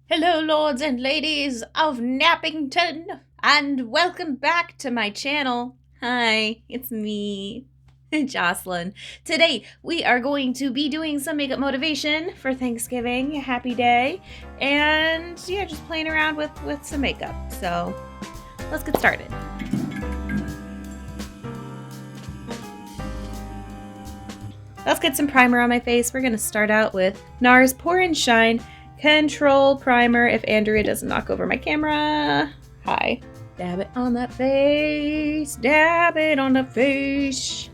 Hello, lords and ladies of Nappington, and welcome back to my channel. Hi, it's me, Jocelyn. Today, we are going to be doing some makeup motivation for Thanksgiving. Happy day. And yeah, just playing around with some makeup. So, let's get started. Let's get some primer on my face. We're going to start out with Nars Pore and Shine Control Primer. If Andrea doesn't knock over my camera. Hi. Dab it on that face. Dab it on the face.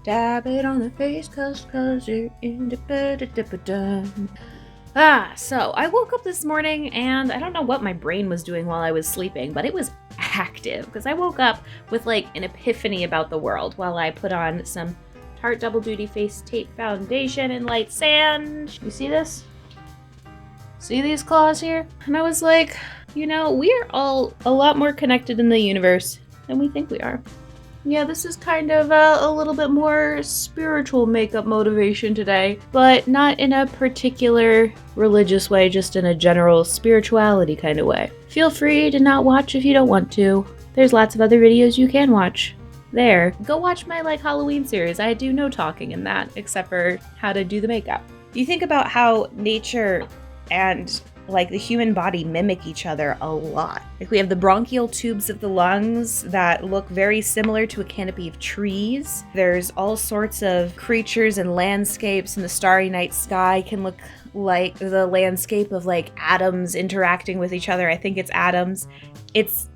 Dab it on the face cause you're in the so I woke up this morning and I don't know what my brain was doing while I was sleeping, but it was active because I woke up with like an epiphany about the world while I put on some Tarte Double Duty Face Tape Foundation in Light Sand. You see this? See these claws here? And I was like, you know, we are all a lot more connected in the universe than we think we are. Yeah, this is kind of a little bit more spiritual makeup motivation today, but not in a particular religious way, just in a general spirituality kind of way. Feel free to not watch if you don't want to. There's lots of other videos you can watch. There. Go watch my Halloween series. I do no talking in that, except for how to do the makeup. You think about how nature and the human body mimic each other a lot. We have the bronchial tubes of the lungs that look very similar to a canopy of trees. There's all sorts of creatures and landscapes, and the starry night sky can look like the landscape of atoms interacting with each other. I think it's atoms. It's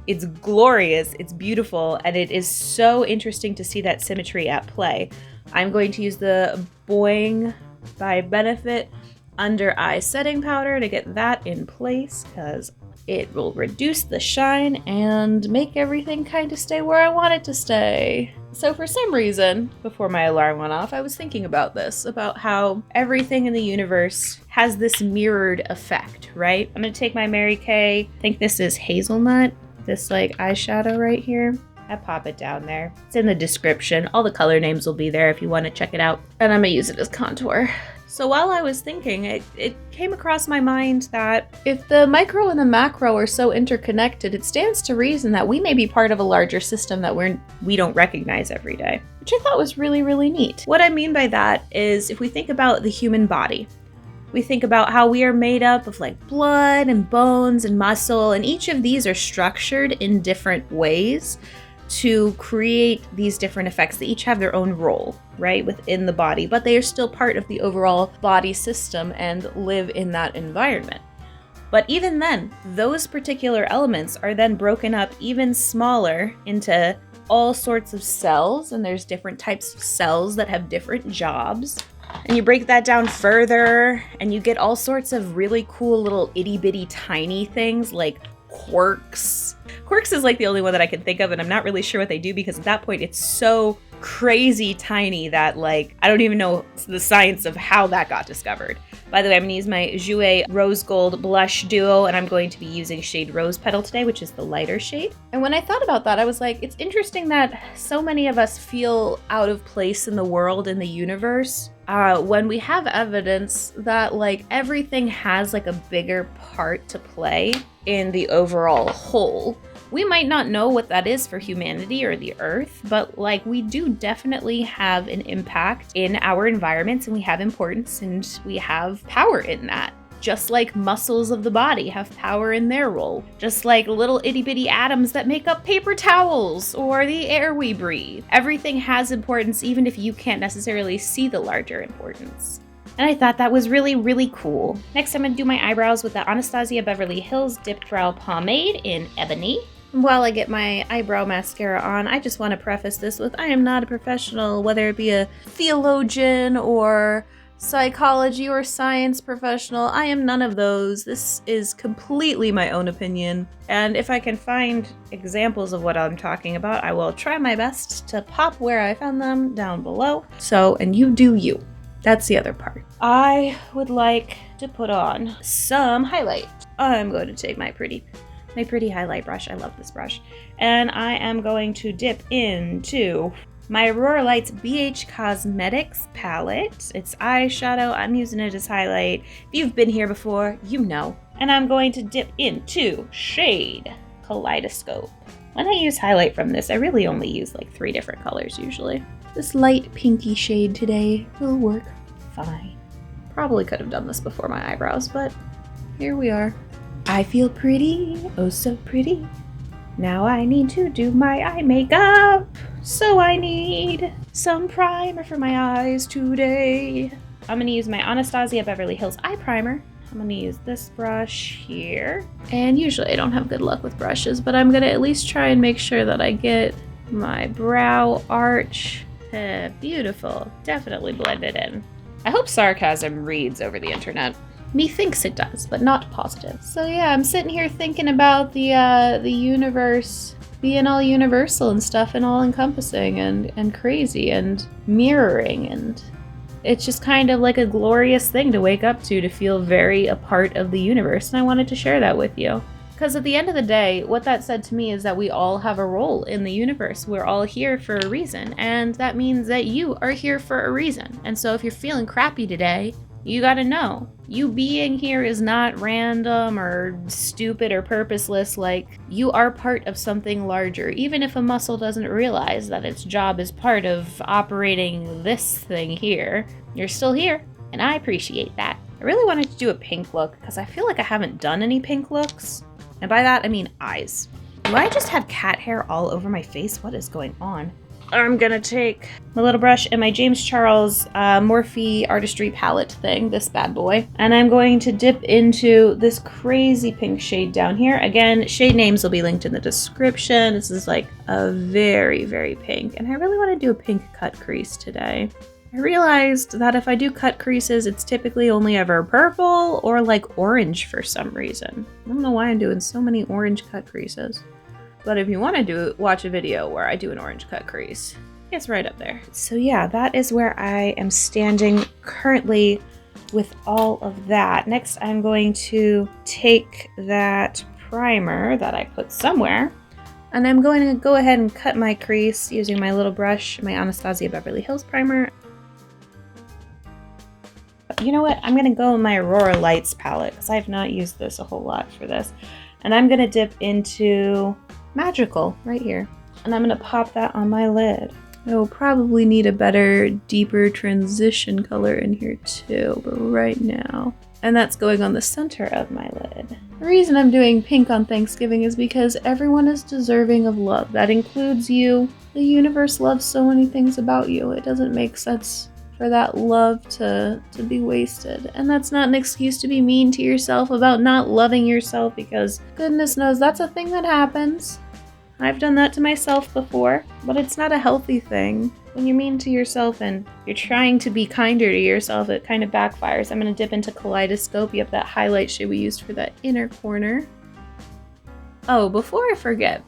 glorious, it's beautiful, and it is so interesting to see that symmetry at play. I'm going to use the Boi-ing by Benefit under eye setting powder to get that in place because it will reduce the shine and make everything kind of stay where I want it to stay. So for some reason, before my alarm went off, I was thinking about this, about how everything in the universe has this mirrored effect, right? I'm gonna take my Mary Kay, I think this is Hazelnut, this eyeshadow right here. I pop it down there. It's in the description. All the color names will be there if you want to check it out. And I'm gonna use it as contour. So while I was thinking, it came across my mind that if the micro and the macro are so interconnected, it stands to reason that we may be part of a larger system that we don't recognize every day, which I thought was really, really neat. What I mean by that is if we think about the human body, we think about how we are made up of blood and bones and muscle, and each of these are structured in different ways to create these different effects. They each have their own role, right, within the body, but they are still part of the overall body system and live in that environment. But even then, those particular elements are then broken up even smaller into all sorts of cells, and there's different types of cells that have different jobs. And you break that down further, and you get all sorts of really cool little itty-bitty tiny things like quarks. Quarks is the only one that I can think of, and I'm not really sure what they do because at that point it's so crazy tiny that I don't even know the science of how that got discovered. By the way, I'm going to use my Jouer Rose Gold Blush Duo, and I'm going to be using shade Rose Petal today, which is the lighter shade. And when I thought about that, I was like, it's interesting that so many of us feel out of place in the world, in the universe, when we have evidence that everything has a bigger part to play in the overall whole. We might not know what that is for humanity or the earth, but we do definitely have an impact in our environments, and we have importance and we have power in that. Just like muscles of the body have power in their role. Just like little itty bitty atoms that make up paper towels or the air we breathe. Everything has importance even if you can't necessarily see the larger importance. And I thought that was really, really cool. Next, I'm gonna do my eyebrows with the Anastasia Beverly Hills Dip Brow Pomade in Ebony. While I get my eyebrow mascara on, I just want to preface this with I am not a professional, whether it be a theologian or psychology or science professional. I am none of those. This is completely my own opinion. And if I can find examples of what I'm talking about, I will try my best to pop where I found them down below. So, and you do you. That's the other part. I would like to put on some highlight. I'm going to take my pretty highlight brush. I love this brush. And I am going to dip into my Aurora Lights BH Cosmetics palette. It's eyeshadow. I'm using it as highlight. If you've been here before, you know And I'm going to dip into shade Kaleidoscope. When I use highlight from this, I really only use like 3 different colors usually. This light pinky shade today will work fine. Probably could have done this before my eyebrows, but here we are. I feel pretty, oh so pretty. Now I need to do my eye makeup. So I need some primer for my eyes today. I'm gonna use my Anastasia Beverly Hills eye primer. I'm gonna use this brush here. And usually I don't have good luck with brushes, but I'm gonna at least try and make sure that I get my brow arch. Beautiful, definitely blend it in. I hope sarcasm reads over the internet. Methinks it does, but not positive. So yeah, I'm sitting here thinking about the universe being all universal and stuff and all encompassing and crazy and mirroring, and it's just kind of like a glorious thing to wake up to feel very a part of the universe, and I wanted to share that with you. Because at the end of the day, what that said to me is that we all have a role in the universe. We're all here for a reason, and that means that you are here for a reason. And so if you're feeling crappy today, you gotta know, you being here is not random or stupid or purposeless. Like, you are part of something larger, even if a muscle doesn't realize that its job is part of operating this thing here. You're still here, and I appreciate that. I really wanted to do a pink look because I feel like I haven't done any pink looks. And by that, I mean eyes. Do I just have cat hair all over my face? What is going on? I'm gonna take my little brush and my James Charles Morphe Artistry palette thing, this bad boy, and I'm going to dip into this crazy pink shade down here. Again, shade names will be linked in the description. This is like a very, very pink, and I really want to do a pink cut crease today. I realized that if I do cut creases, it's typically only ever purple or like orange for some reason. I don't know why I'm doing so many orange cut creases. But if you want to watch a video where I do an orange cut crease, it's right up there. So yeah, that is where I am standing currently with all of that. Next, I'm going to take that primer that I put somewhere, and I'm going to go ahead and cut my crease using my little brush, my Anastasia Beverly Hills primer. You know what? I'm going to go with my Aurora Lights palette because I have not used this a whole lot for this. And I'm going to dip into Magical right here, and I'm gonna pop that on my lid. I will probably need a better, deeper transition color in here too, but right now, and that's going on the center of my lid. The reason I'm doing pink on Thanksgiving is because everyone is deserving of love. That includes you. The universe loves so many things about you. It doesn't make sense for that love to be wasted. And that's not an excuse to be mean to yourself about not loving yourself, because goodness knows that's a thing that happens. I've done that to myself before, but it's not a healthy thing. When you're mean to yourself and you're trying to be kinder to yourself, it kind of backfires. I'm going to dip into Kaleidoscope. Yep, that highlight shade we used for that inner corner. Oh, before I forget,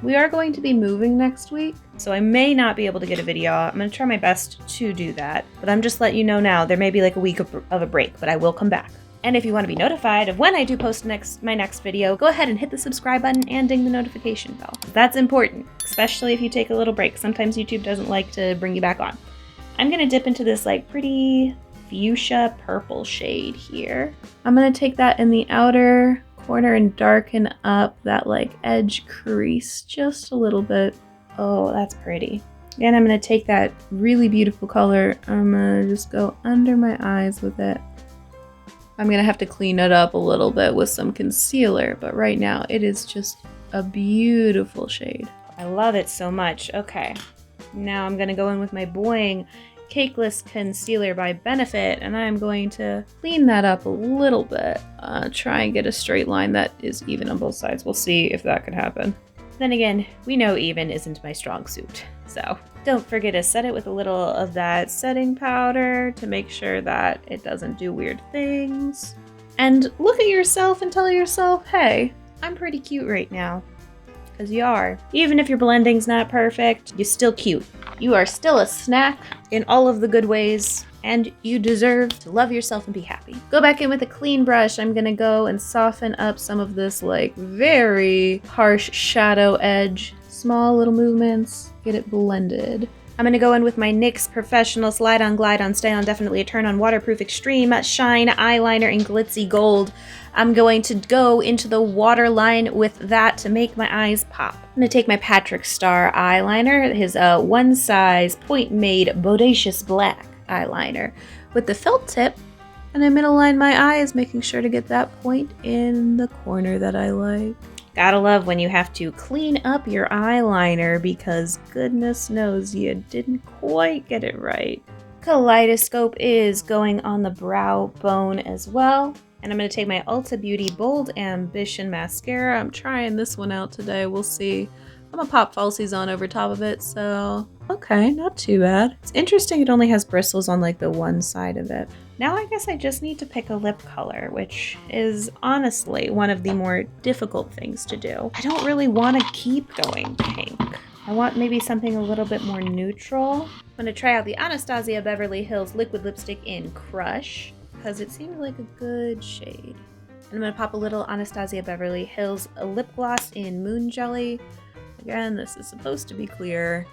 we are going to be moving next week, so I may not be able to get a video out. I'm going to try my best to do that, but I'm just letting you know now, there may be like a week of a break, but I will come back. And if you want to be notified of when I do post my next video, go ahead and hit the subscribe button and ding the notification bell. That's important, especially if you take a little break. Sometimes YouTube doesn't like to bring you back on. I'm going to dip into this like pretty fuchsia purple shade here. I'm going to take that in the outer corner and darken up that like edge crease just a little bit. Oh, that's pretty. Then I'm going to take that really beautiful color. I'm going to just go under my eyes with it. I'm going to have to clean it up a little bit with some concealer, but right now it is just a beautiful shade. I love it so much. Okay, now I'm going to go in with my Boi-ing Cakeless Concealer by Benefit, and I'm going to clean that up a little bit. Try and get a straight line that is even on both sides. We'll see if that can happen. Then again, we know even isn't my strong suit, so don't forget to set it with a little of that setting powder to make sure that it doesn't do weird things. And look at yourself and tell yourself, hey, I'm pretty cute right now. Because you are. Even if your blending's not perfect, you're still cute. You are still a snack in all of the good ways, and you deserve to love yourself and be happy. Go back in with a clean brush. I'm gonna go and soften up some of this like very harsh shadow edge. Small little movements, get it blended. I'm gonna go in with my NYX Professional Slide On Glide On Stay On Definitely a Turn On Waterproof Extreme Shine Eyeliner in Glitzy Gold. I'm going to go into the waterline with that to make my eyes pop. I'm going to take my Patrick Star eyeliner, his one size point made bodacious black eyeliner with the felt tip, and I'm going to line my eyes, making sure to get that point in the corner that I like. Gotta love when you have to clean up your eyeliner because goodness knows you didn't quite get it right. Kaleidoscope is going on the brow bone as well. And I'm going to take my Ulta Beauty Bold Ambition Mascara. I'm trying this one out today. We'll see. I'm going to pop falsies on over top of it, so okay, not too bad. It's interesting it only has bristles on like the one side of it. Now I guess I just need to pick a lip color, which is honestly one of the more difficult things to do. I don't really want to keep going pink. I want maybe something a little bit more neutral. I'm going to try out the Anastasia Beverly Hills Liquid Lipstick in Crush, because it seems like a good shade. And I'm going to pop a little Anastasia Beverly Hills lip gloss in Moon Jelly. Again, this is supposed to be clear,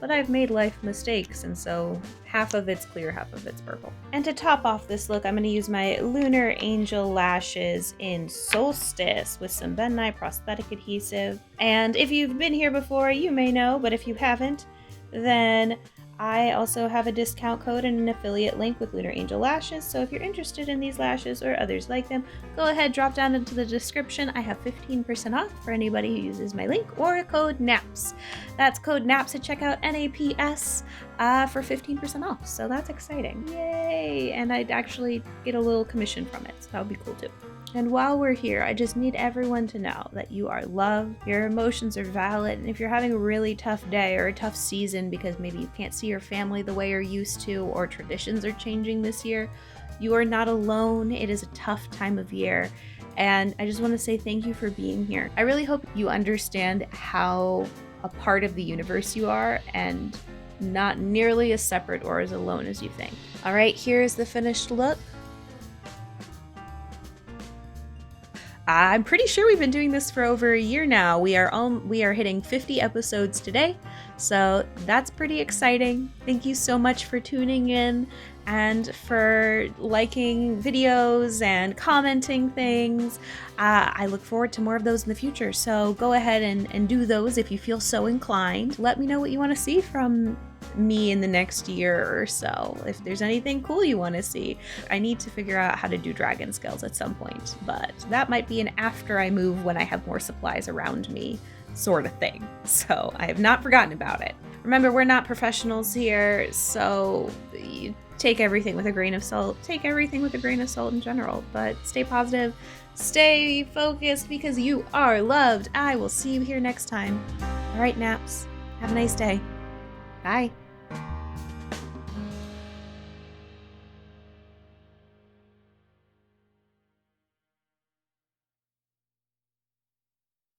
but I've made life mistakes, and so half of it's clear, half of it's purple. And to top off this look, I'm going to use my Lunar Angel lashes in Solstice with some Ben Nye prosthetic adhesive. And if you've been here before, you may know, but if you haven't, then I also have a discount code and an affiliate link with Lunar Angel Lashes, so if you're interested in these lashes or others like them, go ahead, drop down into the description. I have 15% off for anybody who uses my link or code N.A.P.S. That's code N.A.P.S at checkout, N.A.P.S, for 15% off, so that's exciting. Yay! And I'd actually get a little commission from it, so that would be cool too. And while we're here, I just need everyone to know that you are loved, your emotions are valid, and if you're having a really tough day or a tough season because maybe you can't see your family the way you're used to or traditions are changing this year, you are not alone. It is a tough time of year, and I just want to say thank you for being here. I really hope you understand how a part of the universe you are and not nearly as separate or as alone as you think. All right, here's the finished look. I'm pretty sure we've been doing this for over a year now. We are hitting 50 episodes today, so that's pretty exciting. Thank you so much for tuning in and for liking videos and commenting things. I look forward to more of those in the future, so go ahead and do those if you feel so inclined. Let me know what you want to see from me in the next year or so. If there's anything cool you want to see, I need to figure out how to do dragon scales at some point, but that might be an after I move when I have more supplies around me sort of thing. So I have not forgotten about it. Remember, we're not professionals here, so you take everything with a grain of salt. Take everything with a grain of salt in general, but stay positive, stay focused because you are loved. I will see you here next time. All right, Naps, have a nice day. Bye.